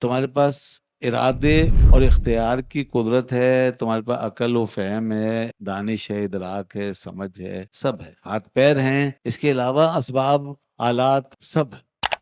تمہارے پاس ارادے اور اختیار کی قدرت ہے، تمہارے پاس عقل و فہم ہے، دانش ہے، ادراک ہے، سمجھ ہے، سب ہے، ہاتھ پیر ہیں، اس کے علاوہ اسباب آلات سب ہے۔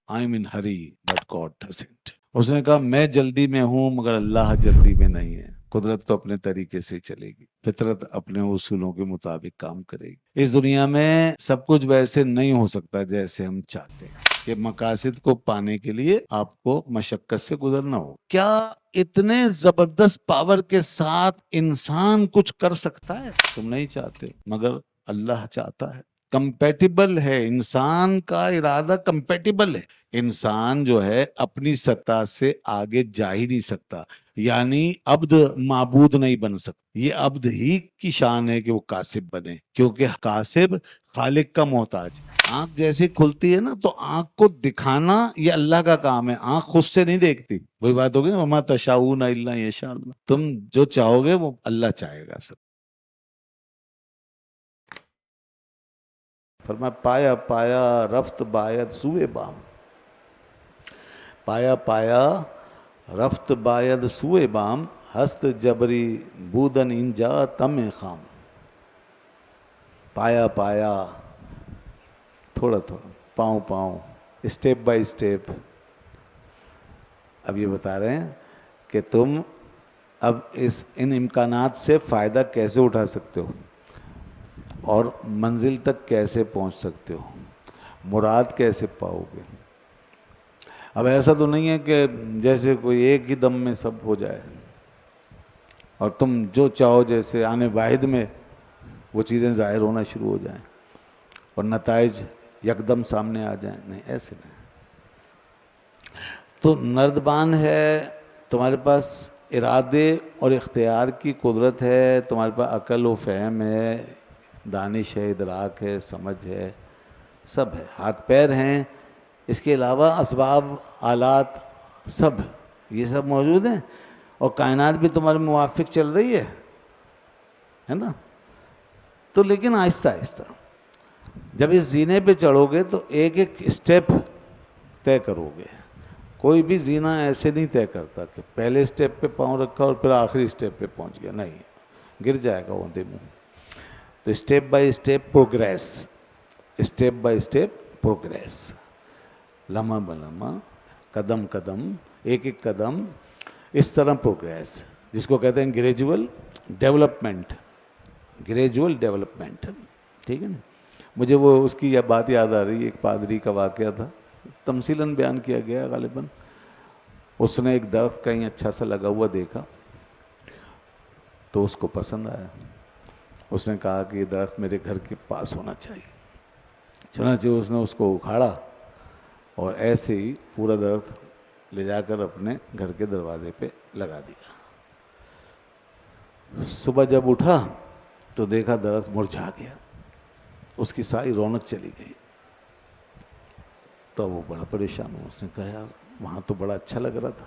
I am in hurry but God doesn't. اس نے کہا میں جلدی میں ہوں مگر اللہ جلدی میں نہیں ہے۔ قدرت تو اپنے طریقے سے چلے گی، فطرت اپنے اصولوں کے مطابق کام کرے گی۔ اس دنیا میں سب کچھ ویسے نہیں ہو سکتا جیسے ہم چاہتے ہیں کہ مقاصد کو پانے کے لیے آپ کو مشقت سے گزرنا ہو۔ کیا اتنے زبردست پاور کے ساتھ انسان کچھ کر سکتا ہے؟ تم نہیں چاہتے مگر اللہ چاہتا ہے۔ کمپیٹیبل ہے، انسان کا ارادہ کمپیٹیبل ہے۔ انسان جو ہے اپنی سطح سے آگے جا ہی نہیں سکتا، یعنی عبد معبود نہیں بن سکتا۔ یہ عبد ہی کی شان ہے کہ وہ کاسب بنے، کیونکہ کاسب خالق کا محتاج۔ آنکھ جیسی کھلتی ہے نا تو آنکھ کو دکھانا یہ اللہ کا کام ہے، آنکھ خود سے نہیں دیکھتی۔ وہی بات ہوگی نا، وما تشاؤون الا یشاء اللہ، تم جو چاہو گے وہ اللہ چاہے گا سب۔ فرمایا پایا پایا رفت باید سوئے بام، پایا پایا رفت باید سوئے بام، ہست جبری بودن انجا تم خام۔ پایا پایا، تھوڑا تھوڑا، پاؤں پاؤں، اسٹیپ بائی اسٹیپ۔ اب یہ بتا رہے ہیں کہ تم اب ان امکانات سے فائدہ کیسے اٹھا سکتے ہو اور منزل تک کیسے پہنچ سکتے ہو، مراد کیسے پاؤ گے۔ اب ایسا تو نہیں ہے کہ جیسے کوئی ایک ہی دم میں سب ہو جائے اور تم جو چاہو جیسے آنے واحد میں وہ چیزیں ظاہر ہونا شروع ہو جائیں اور نتائج یکدم سامنے آ جائیں، نہیں، ایسے نہیں۔ تو نردبان ہے، تمہارے پاس ارادے اور اختیار کی قدرت ہے، تمہارے پاس عقل و فہم ہے، دانش ہے، ادراک ہے، سمجھ ہے، سب ہے، ہاتھ پیر ہیں، اس کے علاوہ اسباب آلات سب، یہ سب موجود ہیں، اور کائنات بھی تمہارے موافق چل رہی ہے نا۔ تو لیکن آہستہ آہستہ جب اس زینے پہ چڑھو گے تو ایک ایک اسٹیپ طے کرو گے۔ کوئی بھی زینہ ایسے نہیں طے کرتا کہ پہلے اسٹیپ پہ پاؤں رکھا اور پھر آخری اسٹیپ پہ پہنچ گیا، نہیں، گر جائے گا اوندے منہ۔ تو step by step progress, step by step progress, لمحہ بلمحہ، قدم قدم، ایک ایک قدم، اس طرح پروگریس، جس کو کہتے ہیں گریجول ڈیولپمنٹ، گریجول ڈیولپمنٹ، ٹھیک ہے نا۔ مجھے وہ اس کی بات یاد آ رہی ہے، ایک پادری کا واقعہ تھا، تمثیلاً بیان کیا گیا غالباً۔ اس نے ایک درخت کہیں اچھا سا لگا ہوا دیکھا تو اس کو پسند آیا، اس نے کہا کہ یہ درخت میرے گھر کے پاس ہونا چاہیے۔ چنانچہ اس نے اس کو اکھاڑا اور ایسے ہی پورا درخت لے جا کر اپنے گھر کے دروازے پہ لگا دیا۔ صبح جب اٹھا تو دیکھا درخت مرجھا گیا، اس کی ساری رونق چلی گئی۔ تو وہ بڑا پریشان ہوا، اس نے کہا یار وہاں تو بڑا اچھا لگ رہا تھا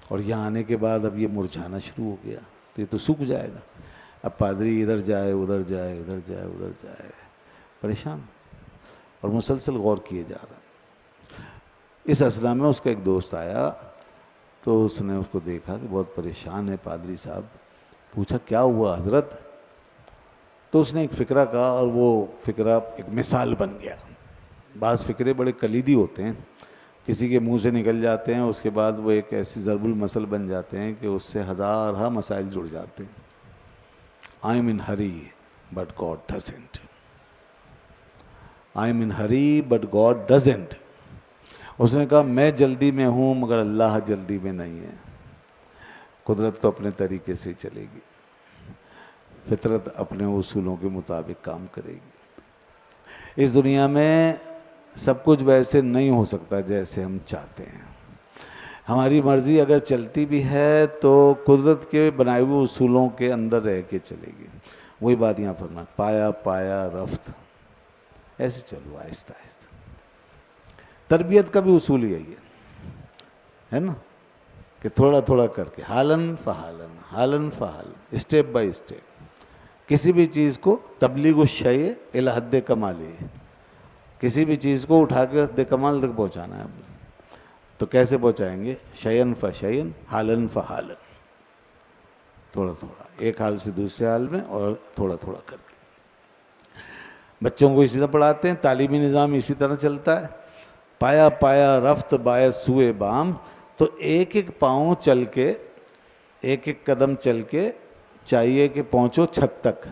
اور یہاں آنے کے بعد اب یہ مرجھانا شروع ہو گیا، تو یہ تو سوکھ جائے گا۔ اب پادری ادھر جائے ادھر جائے ادھر جائے ادھر جائے، پریشان اور مسلسل غور کیے جا رہا ہے۔ اس اثنا میں اس کا ایک دوست آیا تو اس نے اس کو دیکھا کہ بہت پریشان ہے پادری صاحب، پوچھا کیا ہوا حضرت؟ تو اس نے ایک فقرہ کہا اور وہ فقرہ ایک مثال بن گیا۔ بعض فقرے بڑے کلیدی ہوتے ہیں، کسی کے منہ سے نکل جاتے ہیں، اس کے بعد وہ ایک ایسی ضرب المثل بن جاتے ہیں کہ اس سے ہزارہ مسائل جڑ جاتے ہیں۔ I am in hurry but God doesn't. I am in hurry but God doesn't. اس نے کہا میں جلدی میں ہوں مگر اللہ جلدی میں نہیں ہے۔ قدرت تو اپنے طریقے سے چلے گی، فطرت اپنے اصولوں کے مطابق کام کرے گی۔ اس دنیا میں سب کچھ ویسے نہیں ہو سکتا جیسے ہم چاہتے ہیں۔ ہماری مرضی اگر چلتی بھی ہے تو قدرت کے بنائے ہوئے اصولوں کے اندر رہ کے چلے گی۔ وہی بات یہاں فرمایا پایا پایا رفت، ایسے چلو آہستہ آہستہ۔ تربیت کا بھی اصول یہی ہے نا، کہ تھوڑا تھوڑا کر کے حالن فحالن، حالن فحالن، اسٹیپ بائی اسٹیپ، کسی بھی چیز کو تبلیغ الشیء الی حد کمالہ، کسی بھی چیز کو اٹھا کے حد کمال تک پہنچانا ہے۔ تو کیسے پہنچائیں گے؟ شیئن فشیئن حالن فحالن، تھوڑا تھوڑا، ایک حال سے دوسرے حال میں، اور تھوڑا تھوڑا کر کے۔ بچوں کو اسی طرح پڑھاتے ہیں، تعلیمی نظام اسی طرح چلتا ہے، پایا پایا رفت باعث سوئے بام، تو ایک ایک پاؤں چل کے، ایک ایک قدم چل کے چاہیے کہ پہنچو چھت تک،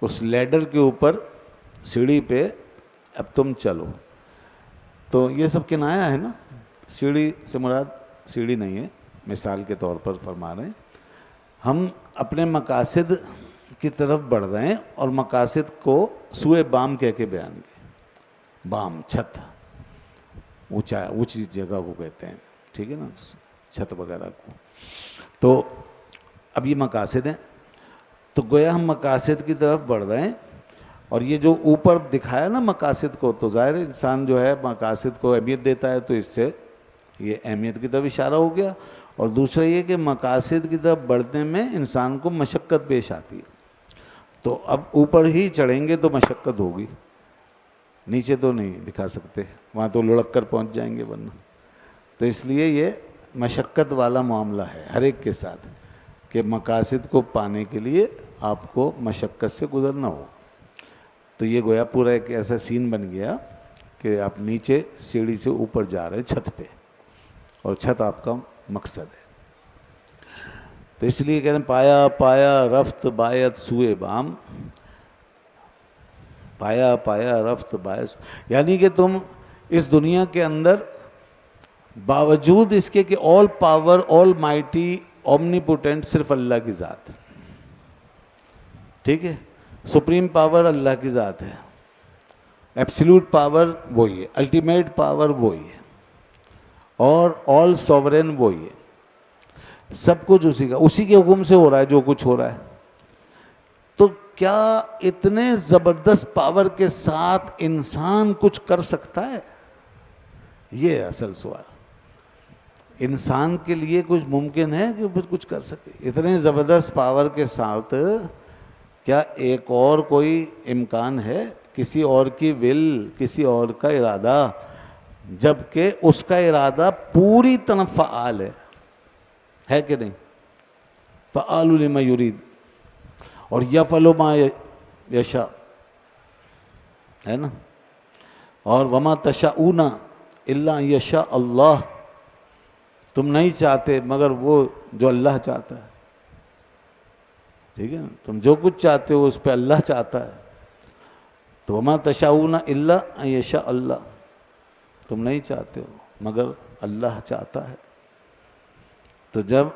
اس لیڈر کے اوپر، سیڑھی پہ اب تم چلو۔ تو یہ سب کنایا ہے نا، سیڑھی سے مراد سیڑھی نہیں ہے، مثال کے طور پر فرما رہے ہیں، ہم اپنے مقاصد کی طرف بڑھ رہے ہیں، اور مقاصد کو سوئے بام کہہ کے بیان کیا۔ بام چھت، اونچی جگہ کو کہتے ہیں، ٹھیک ہے نا، چھت وغیرہ کو۔ تو اب یہ مقاصد ہیں، تو گویا ہم مقاصد کی طرف بڑھ رہے ہیں، اور یہ جو اوپر دکھایا نا مقاصد کو، تو ظاہر ہے انسان جو ہے مقاصد کو اہمیت دیتا ہے، تو اس سے یہ اہمیت کی طرف اشارہ ہو گیا۔ اور دوسرا یہ کہ مقاصد کی طرف بڑھنے میں انسان کو مشقت پیش آتی ہے، تو اب اوپر ہی چڑھیں گے تو مشقت ہوگی، نیچے تو نہیں دکھا سکتے، وہاں تو لڑک کر پہنچ جائیں گے ورنہ۔ تو اس لیے یہ مشقت والا معاملہ ہے ہر ایک کے ساتھ، کہ مقاصد کو پانے کے لیے آپ کو مشقت سے گزرنا ہو۔ تو یہ گویا پورا ایک ایسا سین بن گیا کہ آپ نیچے سیڑھی سے اوپر جا رہے ہیں چھت پہ، اور چھت آپ کا مقصد ہے۔ تو اس لیے کہہ رہے ہیں پایا پایا رفت باعث سوئے بام، پایا پایا رفت باعث، یعنی کہ تم اس دنیا کے اندر باوجود اس کے کہ آل پاور، آل مائٹی، اومنی پوٹینٹ صرف اللہ کی ذات، ٹھیک ہے، سپریم پاور اللہ کی ذات ہے، ایبسلیوٹ پاور وہی ہے، الٹیمیٹ پاور وہی ہے، اور آل سوورین وہی ہے، سب کچھ اسی کے حکم سے ہو رہا ہے جو کچھ ہو رہا ہے۔ تو کیا اتنے زبردست پاور کے ساتھ انسان کچھ کر سکتا ہے؟ یہ ہے اصل سوال۔ انسان کے لیے کچھ ممکن ہے کہ پھر کچھ کر سکے؟ اتنے زبردست پاور کے ساتھ کیا ایک اور کوئی امکان ہے؟ کسی اور کی ول، کسی اور کا ارادہ، جبکہ اس کا ارادہ پوری طرح فعال ہے کہ نہیں؟ فعال لما یرید، اور یفعل ما یشاء، ہے نا، اور وما تشاءون الا ان یشاء اللہ، تم نہیں چاہتے مگر وہ جو اللہ چاہتا ہے، ٹھیک ہے نا، تم جو کچھ چاہتے ہو اس پہ اللہ چاہتا ہے، تو وما تشاءون الا ان یشاء اللہ، تم نہیں چاہتے ہو مگر اللہ چاہتا ہے۔ تو جب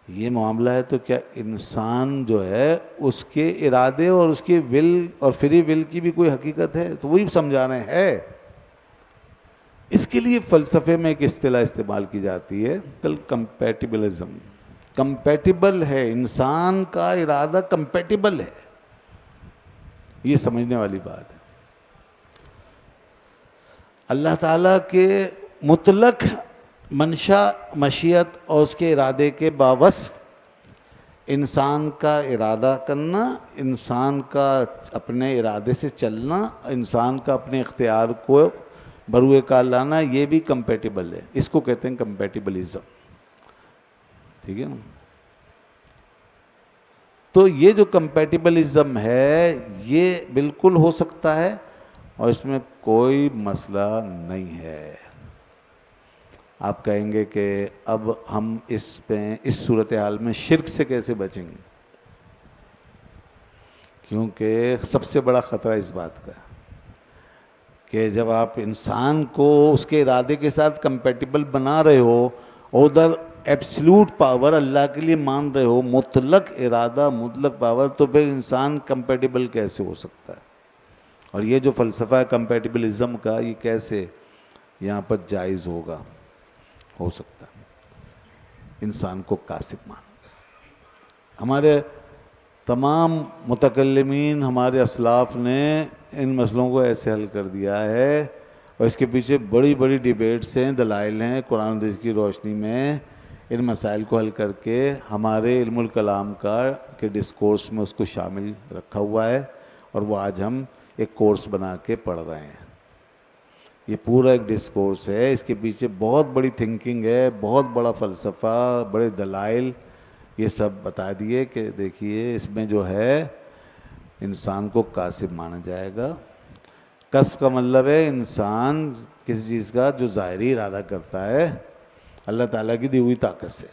یہ معاملہ ہے تو کیا انسان جو ہے اس کے ارادے اور اس کی ول اور فری ول کی بھی کوئی حقیقت ہے؟ تو وہی سمجھا رہے ہیں۔ اس کے لیے فلسفے میں ایک اصطلاح استعمال کی جاتی ہے، کمپیٹیبلزم۔ کمپیٹیبل ہے، انسان کا ارادہ کمپیٹیبل ہے، یہ سمجھنے والی بات ہے۔ اللہ تعالیٰ کے مطلق منشا، مشیت اور اس کے ارادے کے باوصف انسان کا ارادہ کرنا، انسان کا اپنے ارادے سے چلنا، انسان کا اپنے اختیار کو بروئے کار لانا، یہ بھی کمپیٹیبل ہے، اس کو کہتے ہیں کمپیٹیبلزم، ٹھیک ہے نا۔ تو یہ جو کمپیٹیبلزم ہے یہ بالکل ہو سکتا ہے، اور اس میں کوئی مسئلہ نہیں ہے۔ آپ کہیں گے کہ اب ہم اس صورتحال میں شرک سے کیسے بچیں گے؟ کیونکہ سب سے بڑا خطرہ اس بات کا کہ جب آپ انسان کو اس کے ارادے کے ساتھ کمپیٹیبل بنا رہے ہو، ادھر ایبسلیوٹ پاور اللہ کے لیے مان رہے ہو، مطلق ارادہ، مطلق پاور، تو پھر انسان کمپیٹیبل کیسے ہو سکتا ہے؟ اور یہ جو فلسفہ ہے کمپیٹیبلزم کا، یہ کیسے یہاں پر جائز ہو سکتا ہے؟ انسان کو کاسب مان، ہمارے تمام متکلمین، ہمارے اسلاف نے ان مسئلوں کو ایسے حل کر دیا ہے، اور اس کے پیچھے بڑی بڑی ڈیبیٹس ہیں، دلائل ہیں، قرآن و حدیث کی روشنی میں ان مسائل کو حل کر کے ہمارے علم الکلام کے ڈسکورس میں اس کو شامل رکھا ہوا ہے، اور وہ آج ہم ایک کورس بنا کے پڑھ رہے ہیں۔ یہ پورا ایک ڈسکورس ہے، اس کے پیچھے بہت بڑی تھنکنگ ہے، بہت بڑا فلسفہ، بڑے دلائل، یہ سب بتا دیے کہ دیکھیے اس میں جو ہے انسان کو کاسب مانا جائے گا۔ کسب کا مطلب ہے انسان کسی چیز کا جو ظاہری ارادہ کرتا ہے اللہ تعالیٰ کی دی ہوئی طاقت سے،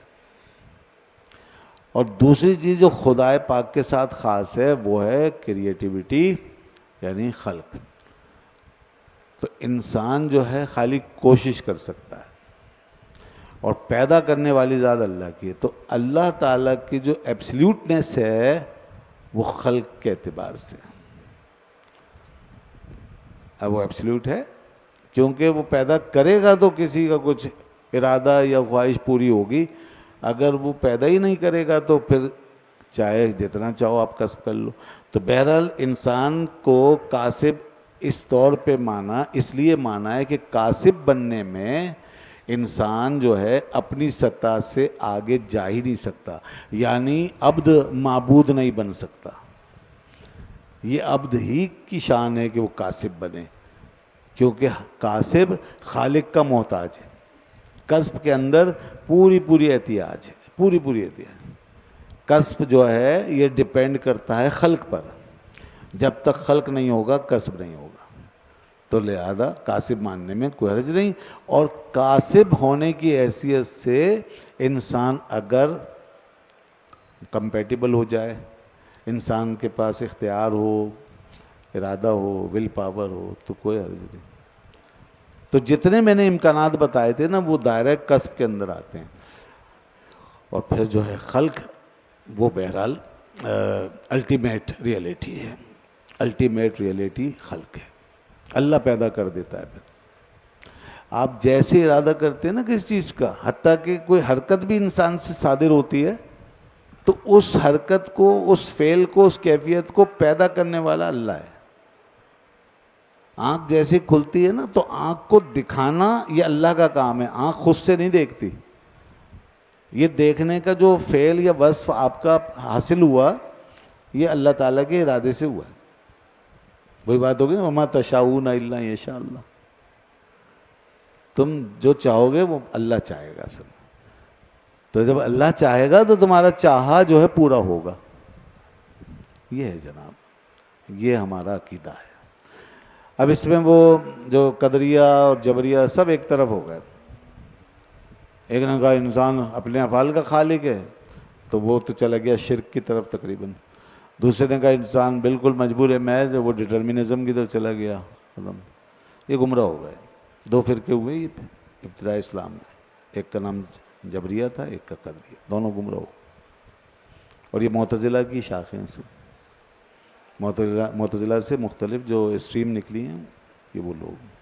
اور دوسری چیز جو خدائے پاک کے ساتھ خاص ہے وہ ہے کریٹیوٹی، یعنی خلق۔ تو انسان جو ہے خالی کوشش کر سکتا ہے، اور پیدا کرنے والی ذات اللہ کی ہے۔ تو اللہ تعالیٰ کی جو ایبسلیوٹنس ہے وہ خلق کے اعتبار سے، اب وہ ایبسلیوٹ ہے کیونکہ وہ پیدا کرے گا تو کسی کا کچھ ارادہ یا خواہش پوری ہوگی، اگر وہ پیدا ہی نہیں کرے گا تو پھر چاہے جتنا چاہو آپ کسب کر لو۔ تو بہرحال انسان کو کاسب اس طور پہ مانا، اس لیے مانا ہے کہ کاسب بننے میں انسان جو ہے اپنی سطح سے آگے جا ہی نہیں سکتا، یعنی عبد معبود نہیں بن سکتا۔ یہ عبد ہی کی شان ہے کہ وہ کاسب بنے، کیونکہ کاسب خالق کا محتاج ہے۔ کسب کے اندر پوری احتیاج ہے، پوری احتیاج۔ کسب جو ہے یہ ڈیپینڈ کرتا ہے خلق پر، جب تک خلق نہیں ہوگا کسب نہیں ہوگا، تو لہذا کاسب ماننے میں کوئی حرج نہیں۔ اور کاسب ہونے کی حیثیت سے انسان اگر کمپیٹیبل ہو جائے، انسان کے پاس اختیار ہو، ارادہ ہو، ول پاور ہو، تو کوئی حرج نہیں۔ تو جتنے میں نے امکانات بتائے تھے نا وہ دائرہ کسب کے اندر آتے ہیں، اور پھر جو ہے خلق وہ بہرحال الٹیمیٹ ریئلٹی ہے، الٹیمیٹ ریئلٹی خلق ہے، اللہ پیدا کر دیتا ہے۔ پھر آپ جیسے ارادہ کرتے ہیں نا کسی چیز کا، حتیٰ کہ کوئی حرکت بھی انسان سے صادر ہوتی ہے تو اس حرکت کو، اس فعل کو، اس کیفیت کو پیدا کرنے والا اللہ ہے۔ آنکھ جیسے کھلتی ہے نا تو آنکھ کو دکھانا یہ اللہ کا کام ہے، آنکھ خود سے نہیں دیکھتی۔ یہ دیکھنے کا جو فعل یا وصف آپ کا حاصل ہوا یہ اللہ تعالیٰ کے ارادے سے ہوا ہے۔ وہی بات ہوگی نا، وما تشاؤون الا یشاء اللہ، تم جو چاہو گے وہ اللہ چاہے گا سب۔ تو جب اللہ چاہے گا تو تمہارا چاہا جو ہے پورا ہوگا۔ یہ ہے جناب، یہ ہمارا عقیدہ ہے۔ اب اس میں وہ جو قدریہ اور جبریہ سب ایک طرف ہو گئے۔ ایک نے کہا انسان اپنے افعال کا خالق ہے، تو وہ تو چلا گیا شرک کی طرف تقریباً۔ دوسرے نے کہا انسان بالکل مجبور ہے محض، وہ ڈٹرمنزم کی طرف چلا گیا، ختم۔ یہ گمراہ ہو گئے، دو فرقے ہوئے ابتدائی اسلام میں، ایک کا نام جبریہ تھا، ایک کا قدریہ، دونوں گمراہ ہو۔ اور یہ معتزلہ کی شاخیں سے، معتزلہ سے مختلف جو اسٹریم نکلی ہیں یہ وہ لوگ